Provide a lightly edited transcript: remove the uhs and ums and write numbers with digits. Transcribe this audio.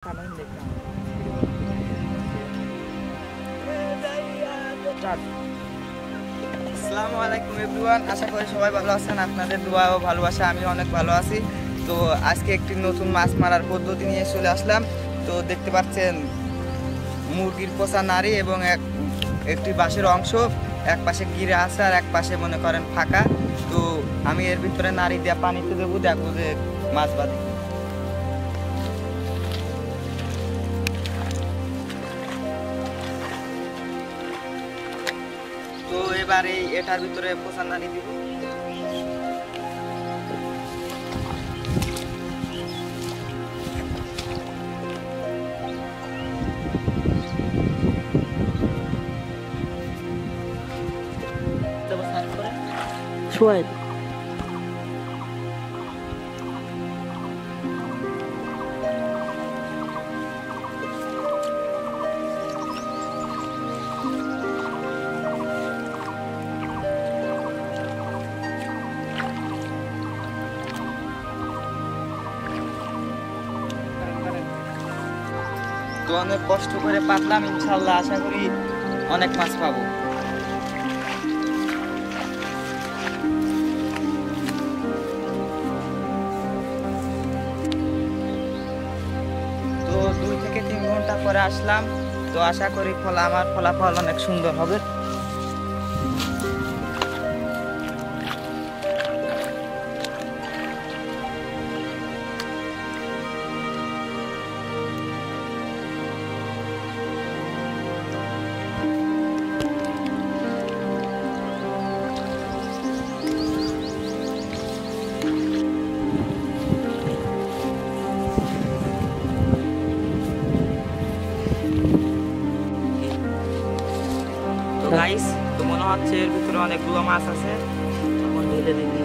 আসসালামু আলাইকুম এভরিওয়ান, আশা করি সবাই ভালো আছেন। আপনাদের দোয়া ও ভালোবাসা আমি অনেক ভালো আছি। তো আজকে একটি নতুন মাছ মারার পদ্ধতি নিয়ে চলে আসলাম। তো দেখতে পাচ্ছেন মুরগির পোষা নাড়ি এবং একটি বাঁশের অংশ, এক পাশে গিরা আছে আর এক পাশে মনে করেন ফাঁকা। তো আমি এর ভিতরে নাড়ি দিয়ে পানিতে দেবো, দেখবো যে মাছ বাঁধে। তো এবার এটার ভিতরে পোষা নাড়ি দিব। শোয়েন তো অনেক কষ্ট করে পাতলাম, ইনশাল্লাহ আশা করি অনেক মাছ পাবো। তো 2 থেকে 3 ঘন্টা পরে আসলাম। তো আশা করি আমার ফলাফল অনেক সুন্দর হবে। গাইস, তো মনে হচ্ছে এর ভিতরে অনেকগুলো মাছ আছে। এখন ঢেলে দিবি।